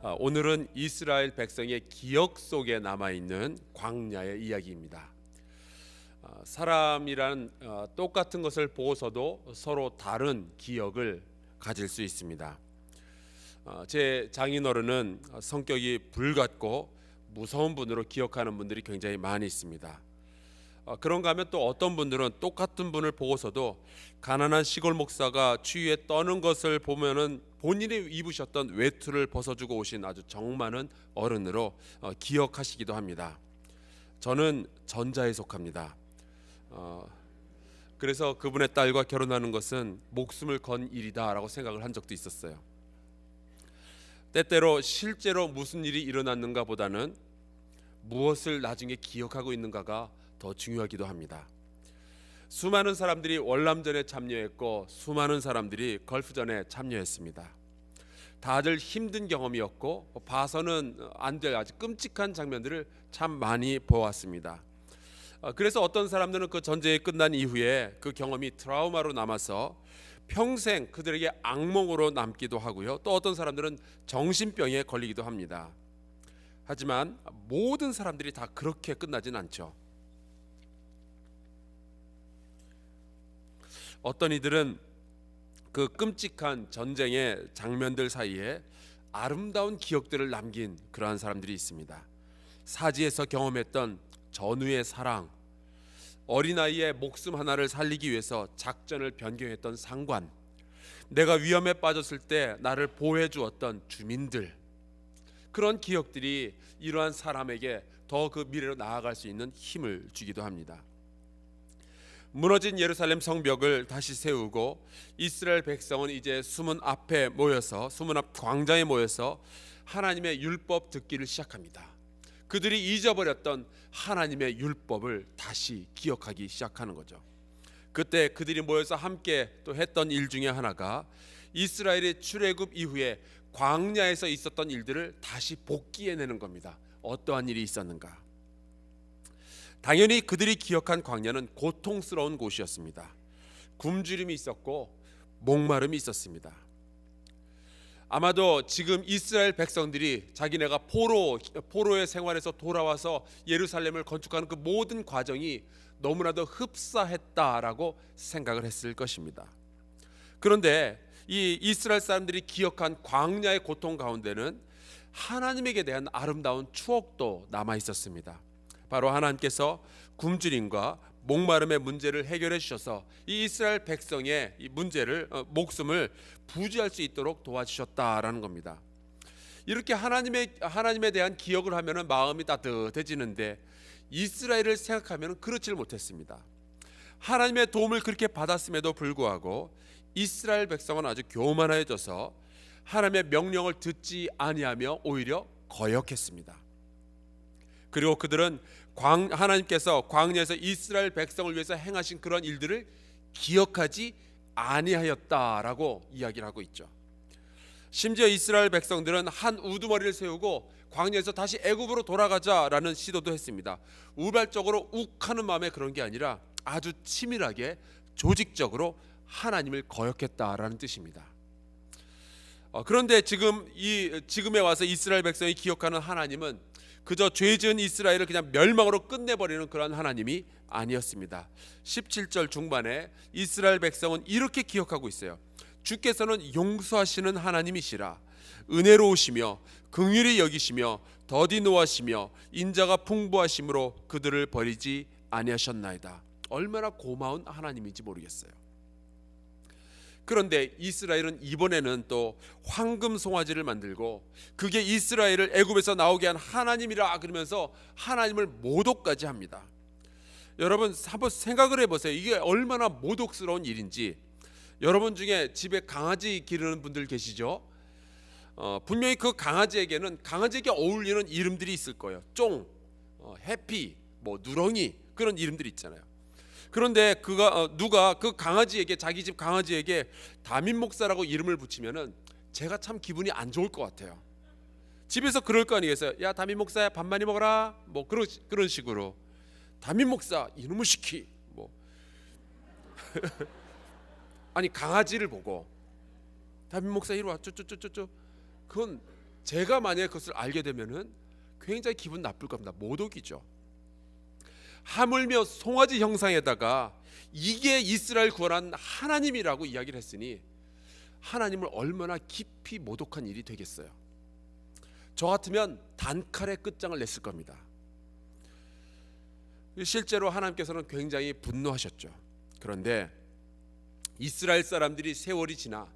오늘은 이스라엘 백성의 기억 속에 남아있는 광야의 이야기입니다. 사람이란 똑같은 것을 보고서도 서로 다른 기억을 가질 수 있습니다. 제 장인어른은 성격이 불같고 무서운 분으로 기억하는 분들이 굉장히 많이 있습니다. 그런가 하면 또 어떤 분들은 똑같은 분을 보고서도 가난한 시골 목사가 추위에 떠는 것을 보면은 본인이 입으셨던 외투를 벗어주고 오신 아주 정 많은 어른으로 기억하시기도 합니다. 저는 전자에 속합니다. 그래서 그분의 딸과 결혼하는 것은 목숨을 건 일이다라고 생각을 한 적도 있었어요. 때때로 실제로 무슨 일이 일어났는가 보다는 무엇을 나중에 기억하고 있는가가 더 중요하기도 합니다. 수많은 사람들이 월남전에 참여했고 수많은 사람들이 걸프전에 참여했습니다. 다들 힘든 경험이었고 봐서는 안 될 아주 끔찍한 장면들을 참 많이 보았습니다. 그래서 어떤 사람들은 그 전쟁이 끝난 이후에 그 경험이 트라우마로 남아서 평생 그들에게 악몽으로 남기도 하고요. 또 어떤 사람들은 정신병에 걸리기도 합니다. 하지만 모든 사람들이 다 그렇게 끝나진 않죠. 어떤 이들은 그 끔찍한 전쟁의 장면들 사이에 아름다운 기억들을 남긴 그러한 사람들이 있습니다. 사지에서 경험했던 전우의 사랑, 어린아이의 목숨 하나를 살리기 위해서 작전을 변경했던 상관, 내가 위험에 빠졌을 때 나를 보호해 주었던 주민들, 그런 기억들이 이러한 사람에게 더 그 미래로 나아갈 수 있는 힘을 주기도 합니다. 무너진 예루살렘 성벽을 다시 세우고 이스라엘 백성은 이제 수문 앞 광장에 모여서 하나님의 율법 듣기를 시작합니다. 그들이 잊어버렸던 하나님의 율법을 다시 기억하기 시작하는 거죠. 그때 그들이 모여서 함께 또 했던 일 중에 하나가 이스라엘의 출애굽 이후에 광야에서 있었던 일들을 다시 복기해내는 겁니다. 어떠한 일이 있었는가? 당연히 그들이 기억한 광야는 고통스러운 곳이었습니다. 굶주림이 있었고 목마름이 있었습니다. 아마도 지금 이스라엘 백성들이 자기네가 포로의 생활에서 돌아와서 예루살렘을 건축하는 그 모든 과정이 너무나도 흡사했다라고 생각을 했을 것입니다. 그런데 이 이스라엘 사람들이 기억한 광야의 고통 가운데는 하나님에게 대한 아름다운 추억도 남아 있었습니다. 바로 하나님께서 굶주림과 목마름의 문제를 해결해 주셔서 이 이스라엘 백성의 이 문제를 목숨을 부지할 수 있도록 도와주셨다라는 겁니다. 이렇게 하나님에 대한 기억을 하면은 마음이 따뜻해지는데 이스라엘을 생각하면은 그렇지를 못했습니다. 하나님의 도움을 그렇게 받았음에도 불구하고 이스라엘 백성은 아주 교만해져서 하나님의 명령을 듣지 아니하며 오히려 거역했습니다. 그리고 그들은 하나님께서 광야에서 이스라엘 백성을 위해서 행하신 그런 일들을 기억하지 아니하였다라고 이야기를 하고 있죠. 심지어 이스라엘 백성들은 한 우두머리를 세우고 광야에서 다시 애굽으로 돌아가자라는 시도도 했습니다. 우발적으로 욱하는 마음에 그런 게 아니라 아주 치밀하게 조직적으로 하나님을 거역했다라는 뜻입니다. 그런데 지금에 와서 이스라엘 백성이 기억하는 하나님은 그저 죄 지은 이스라엘을 그냥 멸망으로 끝내버리는 그런 하나님이 아니었습니다. 17절 중반에 이스라엘 백성은 이렇게 기억하고 있어요. 주께서는 용서하시는 하나님이시라. 은혜로우시며 긍휼히 여기시며 더디 노하시며 인자가 풍부하심으로 그들을 버리지 아니하셨나이다. 얼마나 고마운 하나님인지 모르겠어요. 그런데 이스라엘은 이번에는 또 황금 송아지를 만들고 그게 이스라엘을 애굽에서 나오게 한 하나님이라 그러면서 하나님을 모독까지 합니다. 여러분 한번 생각을 해보세요. 이게 얼마나 모독스러운 일인지. 여러분 중에 집에 강아지 기르는 분들 계시죠? 분명히 그 강아지에게 어울리는 이름들이 있을 거예요. 쫑, 해피, 누렁이, 그런 이름들이 있잖아요. 그런데 누가 그 강아지에게, 자기 집 강아지에게 담임 목사라고 이름을 붙이면은 제가 참 기분이 안 좋을 것 같아요. 집에서 그럴 거 아니겠어요? 야, 담임 목사야, 밥 많이 먹어라. 그런 식으로. 담임 목사, 이놈의 시키. 아니 강아지를 보고 담임 목사 이리 와, 그건 제가 만약에 그것을 알게 되면은 굉장히 기분 나쁠 겁니다. 모독이죠. 하물며 송아지 형상에다가 이게 이스라엘 구원한 하나님이라고 이야기를 했으니 하나님을 얼마나 깊이 모독한 일이 되겠어요. 저 같으면 단칼에 끝장을 냈을 겁니다. 실제로 하나님께서는 굉장히 분노하셨죠. 그런데 이스라엘 사람들이 세월이 지나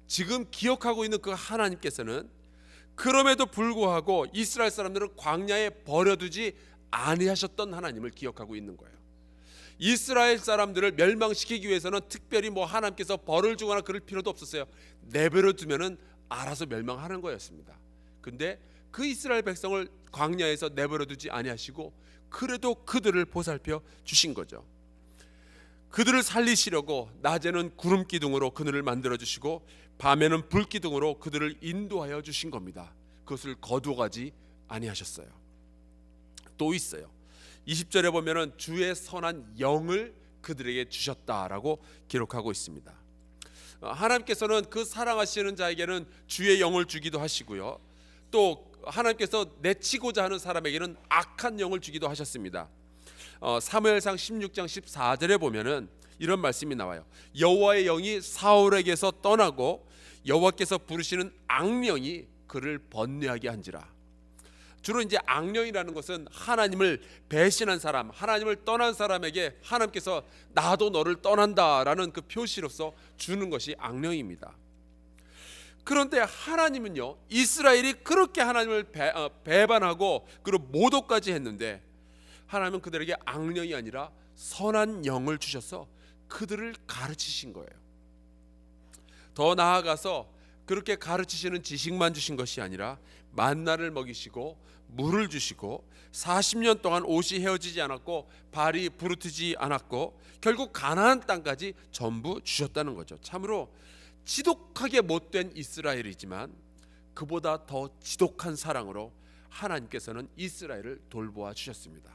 지금 기억하고 있는 그 하나님께서는 그럼에도 불구하고 이스라엘 사람들은 광야에 버려두지 아니하셨던 하나님을 기억하고 있는 거예요. 이스라엘 사람들을 멸망시키기 위해서는 특별히 하나님께서 벌을 주거나 그럴 필요도 없었어요. 내버려 두면은 알아서 멸망하는 거였습니다. 근데 그 이스라엘 백성을 광야에서 내버려 두지 아니하시고 그래도 그들을 보살펴 주신 거죠. 그들을 살리시려고 낮에는 구름 기둥으로 그늘을 만들어 주시고 밤에는 불 기둥으로 그들을 인도하여 주신 겁니다. 그것을 거두어가지 아니하셨어요. 또 있어요. 20절에 보면은 주의 선한 영을 그들에게 주셨다라고 기록하고 있습니다. 하나님께서는 그 사랑하시는 자에게는 주의 영을 주기도 하시고요. 또 하나님께서 내치고자 하는 사람에게는 악한 영을 주기도 하셨습니다. 사무엘상 16장 14절에 보면은 이런 말씀이 나와요. 여호와의 영이 사울에게서 떠나고 여호와께서 부르시는 악령이 그를 번뇌하게 한지라. 주로 이제 악령이라는 것은 하나님을 배신한 사람, 하나님을 떠난 사람에게 하나님께서 나도 너를 떠난다라는 그 표시로서 주는 것이 악령입니다. 그런데 하나님은요, 이스라엘이 그렇게 하나님을 배반하고 그리고 모독까지 했는데 하나님은 그들에게 악령이 아니라 선한 영을 주셔서 그들을 가르치신 거예요. 더 나아가서 그렇게 가르치시는 지식만 주신 것이 아니라 만나를 먹이시고 물을 주시고 40년 동안 옷이 헤어지지 않았고 발이 부르트지 않았고 결국 가나안 땅까지 전부 주셨다는 거죠. 참으로 지독하게 못된 이스라엘이지만 그보다 더 지독한 사랑으로 하나님께서는 이스라엘을 돌보아 주셨습니다.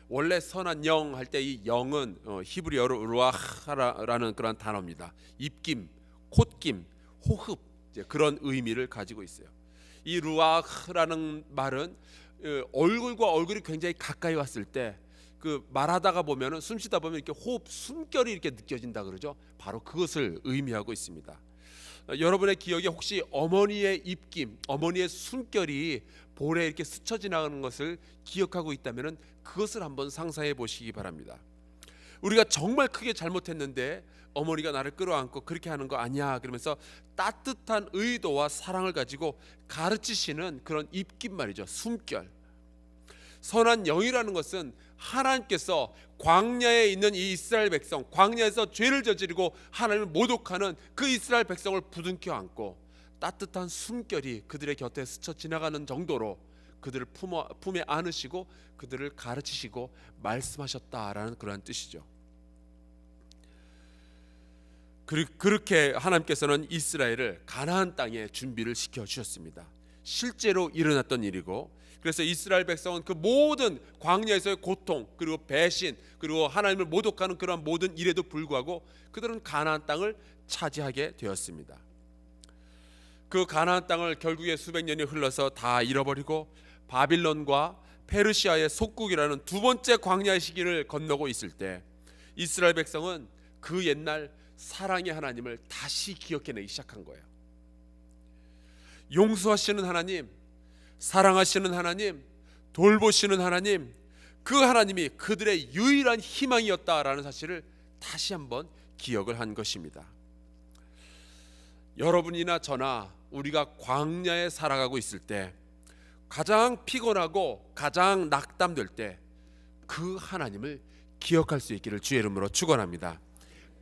원래 선한 영 할 때 이 영은 히브리어로 루아하라는 그런 단어입니다. 입김, 콧김, 호흡 그런 의미를 가지고 있어요. 이 루아흐라는 말은 얼굴과 얼굴이 굉장히 가까이 왔을 때 그 말하다가 보면은 숨 쉬다 보면 이렇게 호흡 숨결이 이렇게 느껴진다 그러죠. 바로 그것을 의미하고 있습니다. 여러분의 기억에 혹시 어머니의 입김, 어머니의 숨결이 볼에 이렇게 스쳐 지나가는 것을 기억하고 있다면은 그것을 한번 상상해 보시기 바랍니다. 우리가 정말 크게 잘못했는데 어머니가 나를 끌어안고 그렇게 하는 거 아니야 그러면서 따뜻한 의도와 사랑을 가지고 가르치시는 그런 입김 말이죠. 숨결. 선한 영이라는 것은 하나님께서 광야에 있는 이 이스라엘 백성, 광야에서 죄를 저지르고 하나님을 모독하는 그 이스라엘 백성을 부둥켜 안고 따뜻한 숨결이 그들의 곁에 스쳐 지나가는 정도로 그들을 품에 안으시고 그들을 가르치시고 말씀하셨다라는 그러한 뜻이죠. 그렇게 하나님께서는 이스라엘을 가나안 땅에 준비를 시켜 주셨습니다. 실제로 일어났던 일이고, 그래서 이스라엘 백성은 그 모든 광야에서의 고통 그리고 배신 그리고 하나님을 모독하는 그런 모든 일에도 불구하고 그들은 가나안 땅을 차지하게 되었습니다. 그 가나안 땅을 결국에 수백 년이 흘러서 다 잃어버리고 바빌론과 페르시아의 속국이라는 두 번째 광야의 시기를 건너고 있을 때 이스라엘 백성은 그 옛날 사랑의 하나님을 다시 기억해내기 시작한 거예요. 용서하시는 하나님, 사랑하시는 하나님, 돌보시는 하나님, 그 하나님이 그들의 유일한 희망이었다라는 사실을 다시 한번 기억을 한 것입니다. 여러분이나 저나 우리가 광야에 살아가고 있을 때 가장 피곤하고 가장 낙담될 때 그 하나님을 기억할 수 있기를 주의 이름으로 축원합니다.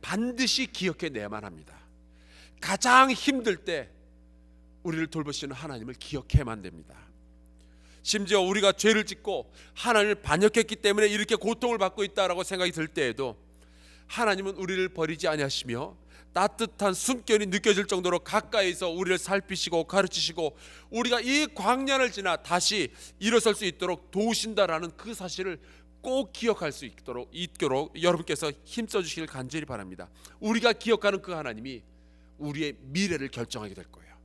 반드시 기억해내야만 합니다. 가장 힘들 때 우리를 돌보시는 하나님을 기억해야만 됩니다. 심지어 우리가 죄를 짓고 하나님을 반역했기 때문에 이렇게 고통을 받고 있다라고 생각이 들 때에도 하나님은 우리를 버리지 아니하시며 따뜻한 숨결이 느껴질 정도로 가까이서 우리를 살피시고 가르치시고 우리가 이 광야를 지나 다시 일어설 수 있도록 도우신다라는 그 사실을 꼭 기억할 수 있도록 여러분께서 힘써 주시길 간절히 바랍니다. 우리가 기억하는 그 하나님이 우리의 미래를 결정하게 될 거예요.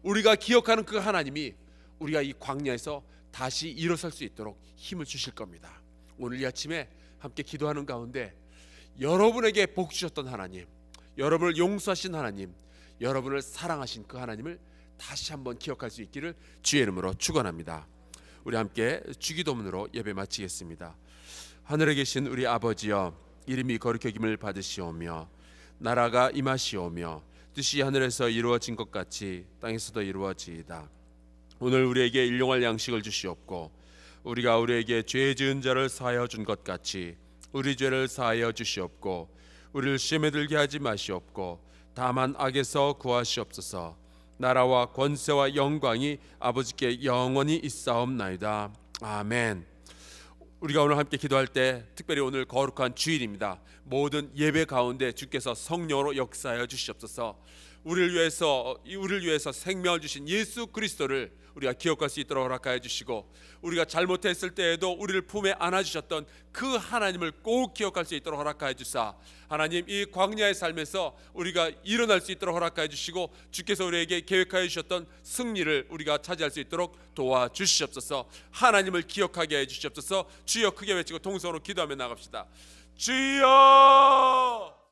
우리가 기억하는 그 하나님이 우리가 이 광야에서 다시 일어설 수 있도록 힘을 주실 겁니다. 오늘 이 아침에 함께 기도하는 가운데 여러분에게 복 주셨던 하나님, 여러분을 용서하신 하나님, 여러분을 사랑하신 그 하나님을 다시 한번 기억할 수 있기를 주의 이름으로 축원합니다. 우리 함께 주기도문으로 예배 마치겠습니다. 하늘에 계신 우리 아버지여, 이름이 거룩히 여김을 받으시오며 나라가 임하시오며 뜻이 하늘에서 이루어진 것 같이 땅에서도 이루어지이다. 오늘 우리에게 일용할 양식을 주시옵고 우리가 우리에게 죄 지은 자를 사하여 준 것 같이 우리 죄를 사하여 주시옵고 우리를 시험에 들게 하지 마시옵고 다만 악에서 구하시옵소서. 나라와 권세와 영광이 아버지께 영원히 있사옵나이다. 아멘. 우리가 오늘 함께 기도할 때 특별히 오늘 거룩한 주일입니다. 모든 예배 가운데 주께서 성령으로 역사하여 주시옵소서. 우리를 위해서 생명을 주신 예수 그리스도를 우리가 기억할 수 있도록 허락하여 주시고, 우리가 잘못했을 때에도 우리를 품에 안아주셨던 그 하나님을 꼭 기억할 수 있도록 허락하여 주사, 하나님 이 광야의 삶에서 우리가 일어날 수 있도록 허락하여 주시고, 주께서 우리에게 계획하여 주셨던 승리를 우리가 차지할 수 있도록 도와주시옵소서. 하나님을 기억하게 해 주시옵소서. 주여 크게 외치고 통성으로 기도하며 나갑시다. 주여